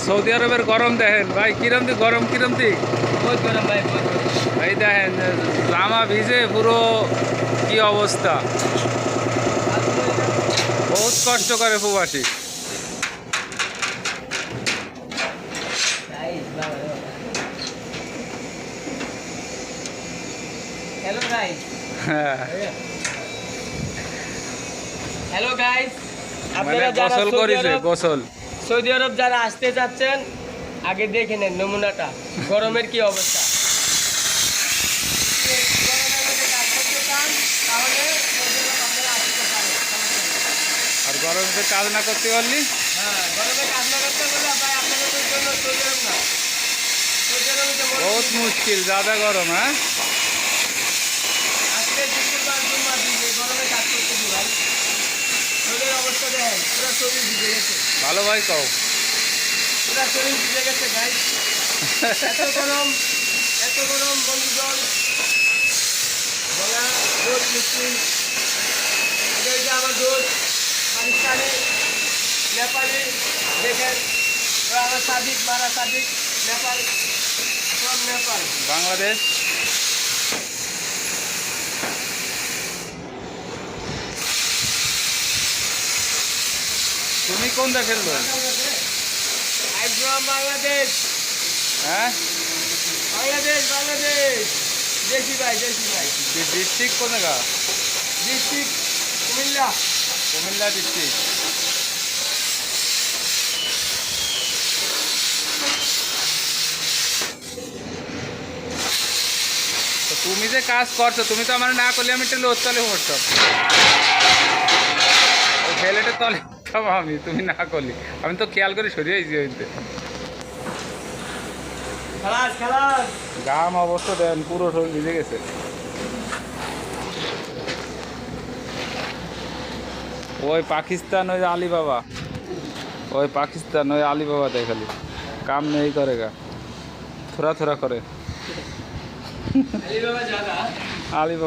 Saudi আরবের গরম দেখেন ভাই, কিরমতি গরম, কিরমতি বহুত গরম ভাই, বহুত গরম। ভাই দেখেন জামা ভিজে পুরো কি অবস্থা, বহুত কষ্ট করে প্রবাসী। হ্যালো গাইস, হ্যাঁ, হ্যালো গাইস, মানে আপনারা যারা গোসল করেছে, গোসল। সৌদি আরব যারা আসতে যাচ্ছেন আগে দেখে নেন নমুনাটা, গরমের কি অবস্থা। গরমের মধ্যে কাজ করতে চান তাহলে সৌদি আরব আপনারা আসতে পারেন, আর গরমে কাজ না করতে পারলি হ্যাঁ, গরমে কাজ না করতে বলে ভাই আপনাদের জন্য সৌদি আরব না, সৌদি আরবে তো বহুত মুশকিল, ज्यादा গরম। হ্যাঁ, আজকে শুক্রবার জুম্মার দিন এই গরমে কাজ করতে দিই ভাই, শরীরের অবস্থা দেখেন, পুরো শরীর ভিজে গেছে, ভালো ভাই কও। পুরো শরীর ভিজে গেছে ভাই। এত গরম বন্ধুগণ, বলা রোদ মিষ্টি, এই যে আমার দোষ পাকিস্তানি, নেপালি, দেখেন ওরা আমার সাদিক, মারা সাদিক, নেপাল, সব নেপাল। বাংলাদেশ তুমি কোন দেশের লোক? I'm from বাংলাদেশ, হ্যাঁ, বাংলাদেশ, দেশি ভাই, দেশি ভাই, ডিস্ট্রিক্ট কোন জায়গা? ডিস্ট্রিক্ট কুমিল্লা। কুমিল্লা ডিস্ট্রিক্ট। তো তুমি যে কাজ করছো, তুমি তো আমার না করলে আমি একটু লোদ তলে পড়তাম, ওই ফেলেটের তলে উঠতাম আমি, তুমি না করলি। আমি তো খেয়াল করে সরিয়ে আইছি হইতে। খালাস গাম অবস্থা দেন, পুরো শরীর ভিজে গেছে। ওই পাকিস্তান, ওই আলিবাবা, ওই পাকিস্তান, ওই আলিবাবা দেখালি কাম নেই করে গা, থোড়া থোড়া করে আলিবাবা জায়গা আলিবাবা।